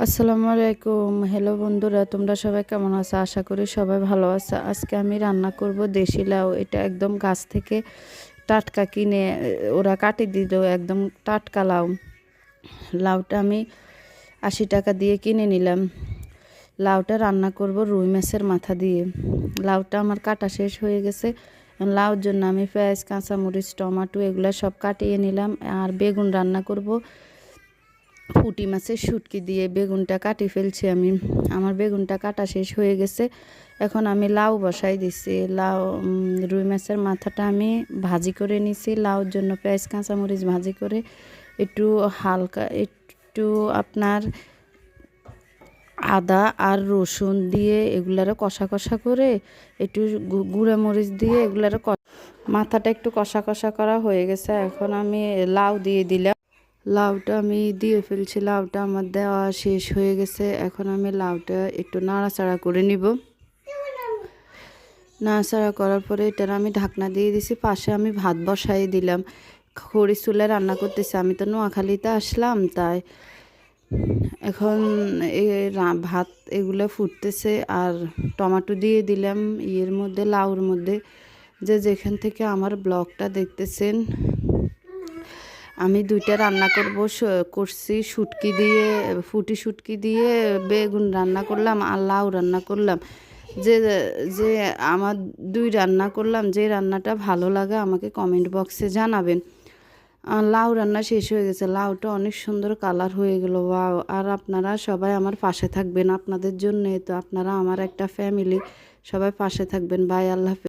আসসালামু আলাইকুম। হ্যালো বন্ধুরা, তোমরা সবাই কেমন আছো? আশা করি সবাই ভালো আছো। আজকে আমি রান্না করব দেশি লাউ। এটা একদম গাছ থেকে টাটকা কিনে ওরা কাটি দিল, একদম টাটকা লাউ। লাউটা আমি 80 টাকা দিয়ে কিনে নিলাম। লাউটা রান্না করব রুই মাছের মাথা দিয়ে। লাউটা আমার কাটা শেষ হয়ে গেছে। লাউর জন্য আমি পেঁয়াজ, কাঁচামরিচ, টমেটো এগুলো সব কাটিয়ে নিলাম। আর বেগুন রান্না করব পুঁটি মাছের শুটকি দিয়ে। বেগুনটা কাটি ফেলছি আমি। আমার বেগুনটা কাটা শেষ হয়ে গেছে। এখন আমি লাউ বসাই দিছি। লাউ রুই মাছের মাথাটা আমি ভাজি করে নিছি। লাউর জন্য পেঁয়াজ কাঁচামরিচ ভাজি করে একটু হালকা একটু আপনার আদা আর রসুন দিয়ে এগুলারে কষা কষা করে একটু গুঁড়া মরিচ দিয়ে এগুলারে মাথাটা একটু কষা কষা করা হয়ে গেছে। এখন আমি লাউ দিয়ে দিলাম। লাউটা আমি দিয়ে ফেলছি। লাউটা আমার দেওয়া শেষ হয়ে গেছে। এখন আমি লাউটা একটু নাড়াচাড়া করে নিব। নাড়াচাড়া করার পরে এটার আমি ঢাকনা দিয়ে দিছি। পাশে আমি ভাত বসাই দিলাম। খড়ি চুলায় রান্না করতেছি। আমি তো নোয়াখালীতে আসলাম, তাই এখন ভাত এগুলো ফুটতেছে। আর টমেটো দিয়ে দিলাম ইয়ের মধ্যে, লাউর মধ্যে। যে যেখান থেকে আমার ব্লগটা দেখতেছেন, আমি দুইটা রান্না করছি শুটকি দিয়ে, ফুটি শুটকি দিয়ে বেগুন রান্না করলাম আর লাউ রান্না করলাম। যে যে আমার দুই রান্না করলাম, যে রান্নাটা ভালো লাগে আমাকে কমেন্ট বক্সে জানাবেন। লাউ রান্না শেষ হয়ে গেছে। লাউটা অনেক সুন্দর কালার হয়ে গেল। ওয়াও! আর আপনারা সবাই আমার পাশে থাকবেন। আপনাদের জন্যে তো, আপনারা আমার একটা ফ্যামিলি, সবাই পাশে থাকবেন। বাই, আল্লাহ হাফেজ।